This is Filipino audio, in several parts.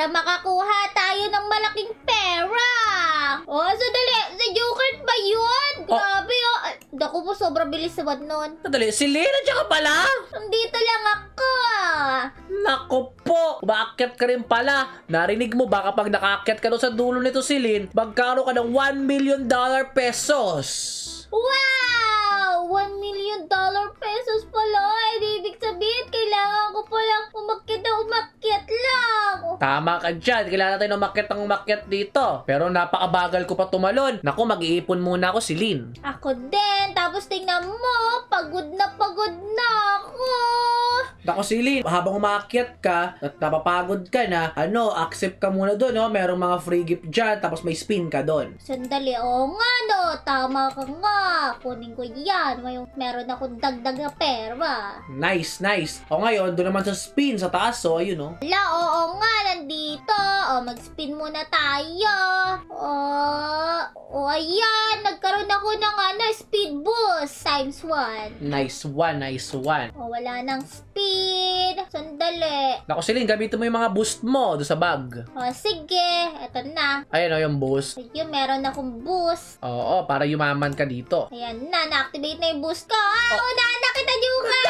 para makakuha tayo ng malaking pera. Oh, sandali. Si Joker ba yun? Grabe, oh. Naku po, sobrang bilis naman nun. Sandali, si Lena tsaka pala? Nandito lang ako. Nako po, umaakyat ka rin pala. Narinig mo ba kapag nakaakyat ka doon sa dulo nito si Lynn, magkano ka ng $1 million pesos? Wow! $1 million pesos pala. Ibig sabihin, kailangan ko palang umakyat na umakyat lang. Tama ka dyan. Kailangan natin umakyat dito. Pero napakabagal ko pa tumalon. Naku, mag-iipon muna ako si Lynn. Ako din. Tapos tingnan mo, pagod na ako. Naku si Lynn, habang umaakyat ka at napapagod ka na, accept ka muna doon, no? Merong mga free gift dyan, tapos may spin ka doon. Sandali, oo nga no. Tama ka nga. Kunin ko yan. Meron akong dagdag na pera. Nice. O ngayon, doon naman sa spin sa taas, so ayun, no? Wala, oo nga. Nandito. Mag-spin muna tayo. Ayan. Nagkaroon ako ng speed boost times 1. Nice one. Wala nang speed. Sandali. Naku si Lynn, gamitin mo yung mga boost mo doon sa bag. Sige. Eto na. Ayan, yung boost. Ayun, meron akong boost. Oo, para yumaman ka dito. Ayan na. Na-activate na yung boost ko. Unahan na kita, Joker!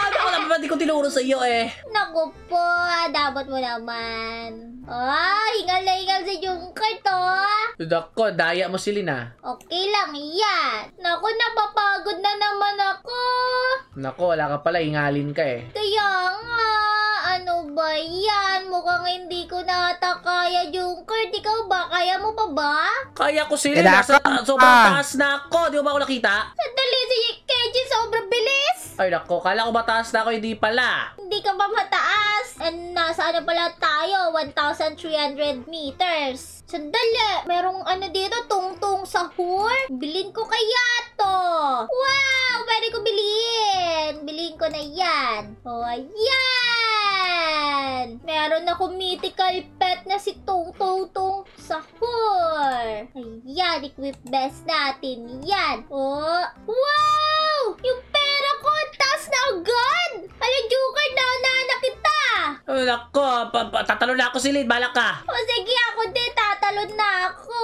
Naku, naman di ko tinuro sa iyo eh. Naku po. Dapat mo naman. Hingal na hingal si Joker to. Naku, daya mo si Lynn, ah. Okay lang yan. Naku, napapagod na naman ako. Naku, wala ka pala, hingalin ka eh. Kaya nga, ano ba yan? Mukhang hindi ko na ata kaya, Joker. Ikaw ba? Kaya mo pa ba? Kaya ko si Lynn, nasa sobrang taas na ako. Di mo ba ako nakita? Sandali, si Keiji sobrang bilis. Ay naku, kala ko mataas na ako, hindi pala. Hindi ka ba mataas? And nasa pala tayo? 1,300 meters. Sandali, merong dito, tungtung sahur. Bilhin ko kaya to. Wow, pwede ko bilhin. Bilhin ko na yan. Ayan. Meron ako mythical pet na si Tungtung Sahur. Ayan, equip best natin yan. Wow! Yung pera ko, taas na agad. Joker, na kita. Ay naku, tatalo na ako si Lynn, balak ka. Sige, ako din, tatalon na ako.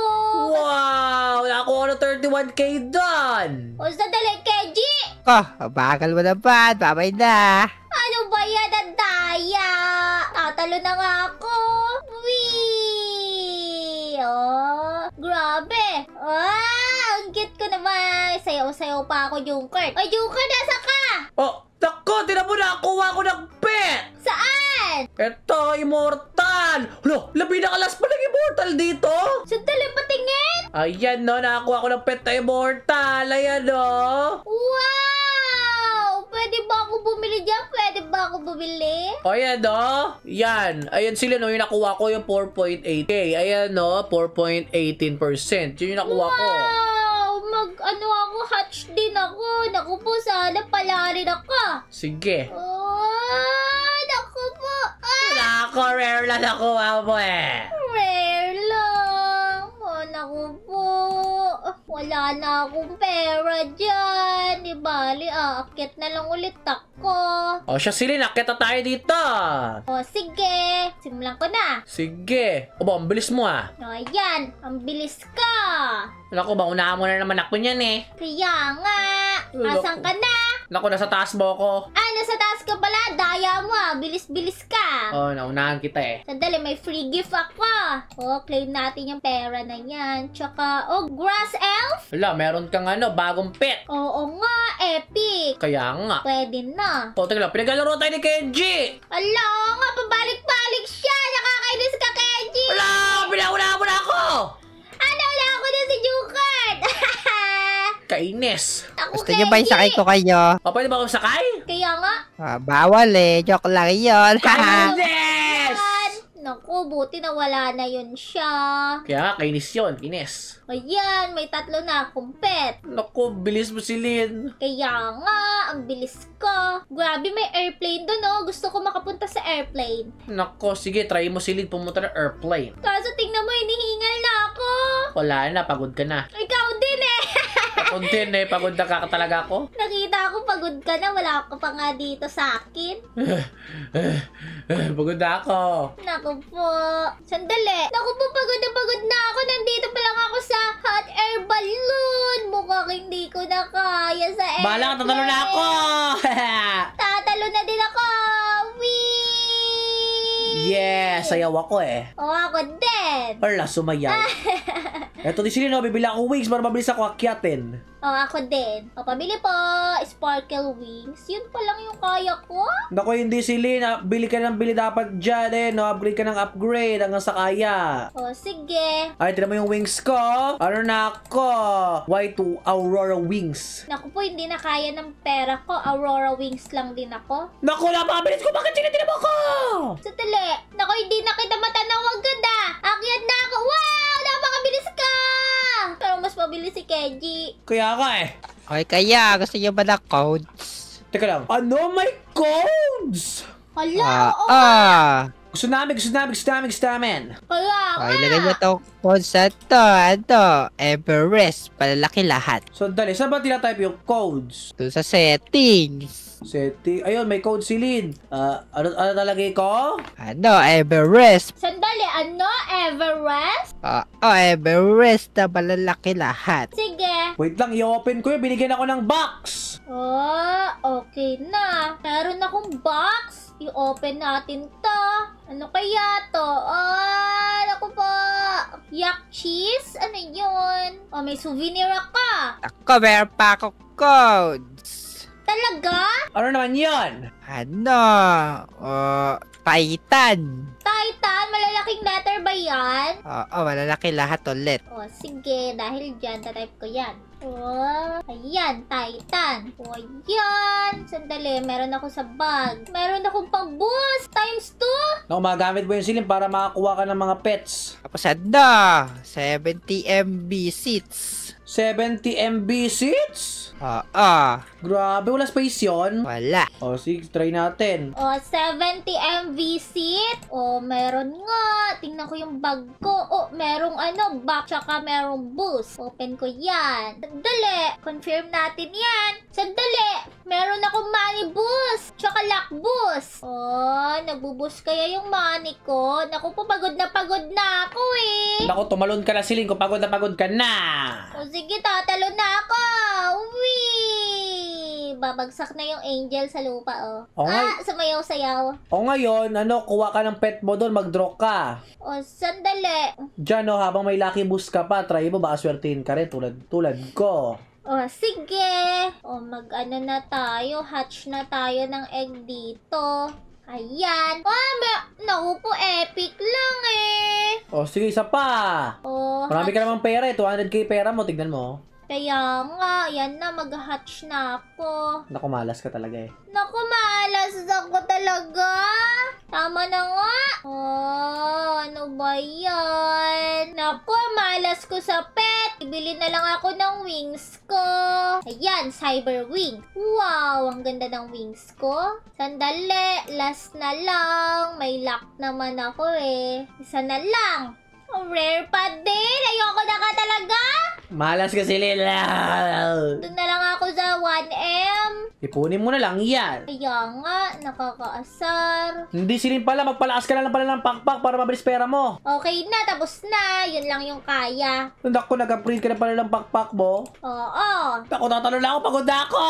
Wow, nakuha ko ng 31K doon. Sandali, Keiji. Bagal mo naman. Babay na. Ano ba yan, ang daya? Tatalo na nga ako. Wee! Grabe. Ang cute ko naman. Sayaw-sayaw pa ako, Joker. Ay, Joker, nasa ka? Naku, tinan mo na, kuha ko ng pet. Saan? Eto, immortal. Labi na kalas pa ng immortal dito. Sandali, patingin. Ayan no, nakakuha ko ng pet na immortal. Ayan no. Wow! Pwede ba ako bumili dyan? Pwede ba ako bumili? Ayan no. Yan. Ayan sila no, yung nakuha ko yung 4.8K. Ayan no, 4.18%. Yun yung nakuha ko. Ako, hatch din ako. Naku po, sana pala rin ako. Sige. Naku po. Wala ako, rare lang nakuha mo eh. Rare lang. Naku po. Wala na akong pera dyan. Di bali, aakyat na lang ulit ako. Siya sila, nakita tayo dito. Sige. Simulan ko na. Sige. Ang bilis mo ah. Ayan, ang bilis ka. Naku, unahan mo na naman ako niyan eh. Kaya nga. Asan ka na? Naku, nasa taas mo ako. Nasa taas ka pala. Daya mo bilis-bilis ka. Naunahan kita eh. Sandali, may free gift ako. Claim natin yung pera na yan. Tsaka, grass elf? Wala, meron kang bagong pet. Oo nga, epic. Kaya nga. Pwede na. Teka lang, pinagalaro tayo ni Kenji. Ala, nga, pabalik-balik siya. Nakakainis ka, Kenji. Wala, pinauna mo na ako. Wala ako na si Joker. Kainis. Gusto nyo ba isakay ko kayo? Pwede ba akong sakay? Kaya nga. Bawal eh. Joke lang yun. Kainis! Naku, buti na wala na yun siya. Kaya nga, kainis yun. Kainis. Ayan, may 3 na akong pet. Naku, bilis mo si Lynn. Kaya nga, ang bilis ko. Grabe, may airplane doon, Gusto ko makapunta sa airplane. Naku, sige, try mo si Lynn pumunta ng airplane. Kaso tingnan mo, hinihingal na ako. Wala na, pagod ka na. Ikaw din eh. Kuntin eh, pagod na ka talaga ako. Nakita ko pagod ka na, wala ka pa nga dito sa akin. Pagod na ako. Naku po. Sandali. Naku po, pagod na ako. Nandito pa lang ako sa hot air balloon. Mukhang hindi ko na kaya sa airplane. Bahala ka, tatalo na ako! Tatalo na din ako. Wee! Yeah, sayaw ako eh. O, ako din. Wala, sumayaw. Eto di sila, no, bibila ako wings para mabilis ako akyatin. O, ako din. O, pabili po. Sparkle wings. Yun pa lang yung kaya ko. Naku, hindi sila. Bili ka ng bili dapat dyan eh. No? Upgrade ka ng upgrade hanggang sa kaya. O, sige. Ay, tinan mo yung wings ko. Ano na ako? White Aurora wings. Naku po, hindi na kaya ng pera ko. Aurora wings lang din ako. Naku, napakabilis ko. Bakit sinatira mo ko? Sandali. Naku, hindi na kita matanaw agad ah. Akyat na ako. Wow! Napakabilis ka! Pero mas mabilis si Kenji. Kaya ka eh. Okay kaya, gusto niyo ba na codes? Teka lang. Ano? May codes? Hala, oo. Gusto namin. Kaya Okay, lagay niyo itong codes na to. Everest, palalaki lahat. So, dali. Saan ba tinatype yung codes? Doon sa settings. Setting. Ayun, may code si Lynn. Ano talagay ko? Everest. Sandali, ano? Everest? Everest na palalaki lahat. Sige. Wait lang, i-open ko yun. Binigyan ako ng box. Oh, okay na. Meron akong box. I-open natin to. Ano kaya to? Naku po. Yak cheese? Ano yun? Oh, may souvenir ako. Ako, meron pa ako codes. Talaga? Ano naman yun? Titan. Titan? Malalaking letter ba yan? Malalaki lahat ulit. Oh, sige. Dahil dyan, tatype ko yan. Oh, ayan, Titan. Oh, ayan. Sandali, meron ako sa bag. Meron akong pang-boost times 2. Naku, magamit mo yung silin para makakuha ka ng mga pets. Tapos 70 MB seats. 70 MB seats? Grabe, wala space yun. wala. O, sige, try natin. Oh, 70 MV seat. Oh, meron nga. Tingnan ko yung bag ko. Oh, merong back tsaka merong boost. Open ko yan. Sandali. Confirm natin yan. Sandali. Meron akong money boost. Tsaka luck boost. Oh, nagbuboost kaya yung money ko. Naku po, pagod na ako eh. Naku, tumalon ka na silin kung pagod ka na. O sige, tatalo na ako. Wee! Babagsak na yung angel sa lupa, oh. Sumayaw-sayaw. O ngayon, kuha ka ng pet mo doon, mag-draw ka. O, sandali. Diyan, habang may lucky boost ka pa, try mo, baka swertihin ka rin, tulad ko. O, sige. O, na tayo. Hatch na tayo ng egg dito. Ayan. Naku po, epic lang eh. O, sige, isa pa. O, Marami ka namang pera eh, 200k pera mo, tignan mo. kaya nga, yan na, mag-hatch na ako. Naku, malas ka talaga eh. Naku, malas ako talaga. Tama na nga. Ano ba yan? Naku, malas ko sa pet. Ibili na lang ako ng wings ko. Ayan, cyber wing. Wow, ang ganda ng wings ko. Sandali, last na lang. May luck naman ako eh. Isa na lang. Rare pa din. Ayoko na ka talaga. Malas ka silin. Doon na lang ako sa 1M. Ipunin mo na lang yan. Kaya nga, nakakaasar. Hindi silin pala, magpalakas ka na lang pala ng pakpak para mabilis pera mo. Okay na, tapos na. Yun lang yung kaya. Naku, nag-upgrade ka na pala ng pakpak mo. Oo. Naku, tatalo na ako, pagod na ako.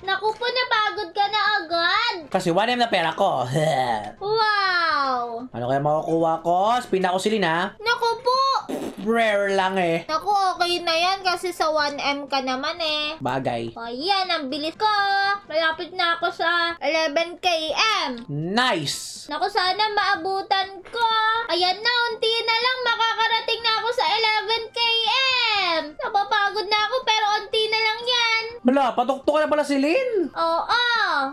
Naku po, napagod ka na agad. Kasi 1M na pera ko. Wow. Ano kaya makukuha ko? Spin ako silin ha. Naku po. Rare lang eh. Naku, okay na yan kasi sa 1M ka naman eh. Bagay. O yan, ang bilis ko. Malapit na ako sa 11km. Nice. Naku, sana maabutan ko. Ayan na, unti na lang. Makakarating na ako sa 11km. Napapagod na ako pero unti na lang yan. Wala, patuktok ka na pala silin. Oo.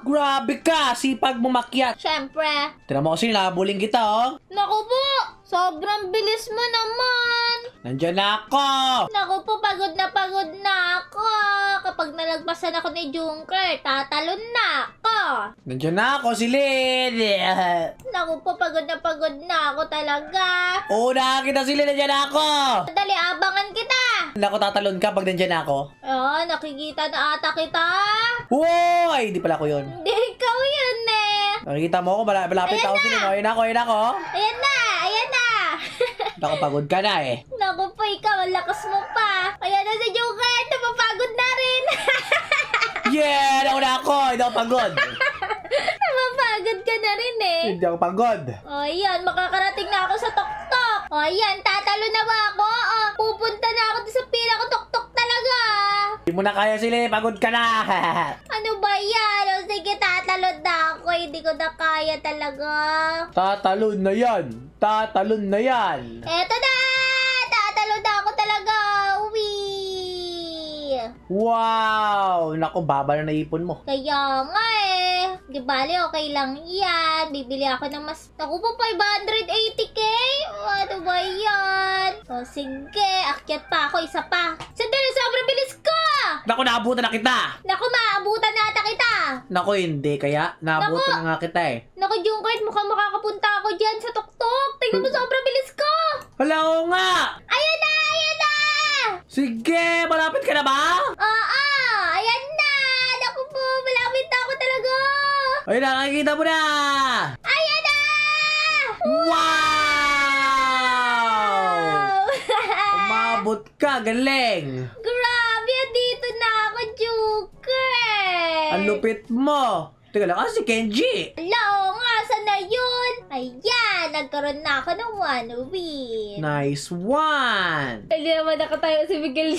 Grabe ka, sipag mo makyat. Siyempre. Tinan mo kasi, nabuling kita oh. Naku po, sobrang bilis mo naman. Nandiyan na ako. Naku po, pagod na ako. Kapag nalagpasan ako ni Junker, tatalon na ako. Nandiyan na ako, Silin. Naku po, pagod na ako talaga. Oo, nakakita Silin, nandiyan na ako. Dali, abangan kita. Naku, tatalon ka pag nandiyan na ako. Nakikita na ata kita. Woy! Di pala ako yun. Hindi, ikaw yun eh. Nakikita mo ako, malapit ako, Silin. Ayun ako. Ayan na. Naku, pagod ka na eh. Naku po, ikaw, ang lakas mo pa. Ayan na si Joker, napapagod na rin. Yeah! Naku na ako, hindi ako pagod. Napapagod ka na rin eh. Hindi ako pagod. O, ayan, makakarating na ako sa tuktok. O, ayan, tatalo na ba ako? O, pupunta na ako sa pila ko tuktok talaga. Hindi mo na kaya, Silin. Pagod ka na. Ano ba yan? O, sige, tatalon na ako. Hindi ko na kaya talaga. Tatalon na yan. Tatalon na yan. Eto na! Tatalon na ako talaga. Uwi! Wow! Naku, baba na naipon mo. Kaya nga eh. Di bali, okay lang yan. Bibili ako ng mas... Naku po, 580k? Ano ba yan? O sige, akyat pa ako, isa pa. Sandali, sobrang bilis ko! Naku, naabutan na kita. Naku, maabutan na ata kita. Naku, hindi. Kaya, naabutan na nga kita eh. Naku, Jungkart, mukhang makakapunta ako dyan sa tuktok. Tingnan mo, sobrang bilis ko. Hala, oo nga! Ayan na! Ayan na! Sige, malapit ka na ba? Oo! Ayan na! Naku po, malapit na ako talaga. Ayun na, nakikita mo na! Ayan na! Wow! Umabot ka, galing! Grabe, dito na ako, Joker! Ang lupit mo! Teka lang, si Kenji! Ala, oo nga, saan na yun? Ayan, nagkaroon na ako ng 1 win. Nice one! Hindi naman nakatayo si Miguel.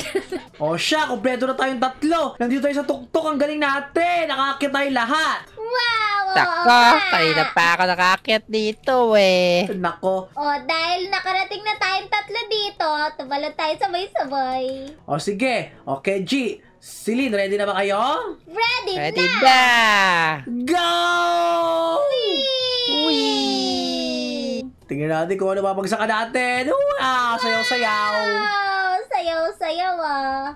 O siya, kompleto na tayong tatlo! Nandito tayo sa tuktok, ang galing natin! Nakakit tayo lahat! Wow! oo Tako, nga. kanina pa ako nakakit dito eh. Nako! Dahil nakarating na tayong tatlo dito, tumalon tayo sabay-sabay. O sige, o Kenji, Silin, ready na ba kayo? Ready Ready na! na! Go! Wee! Tingnan natin kung ano babagsakan natin. Wow! Sayaw-sayaw! Wow! Sayaw-sayaw ah.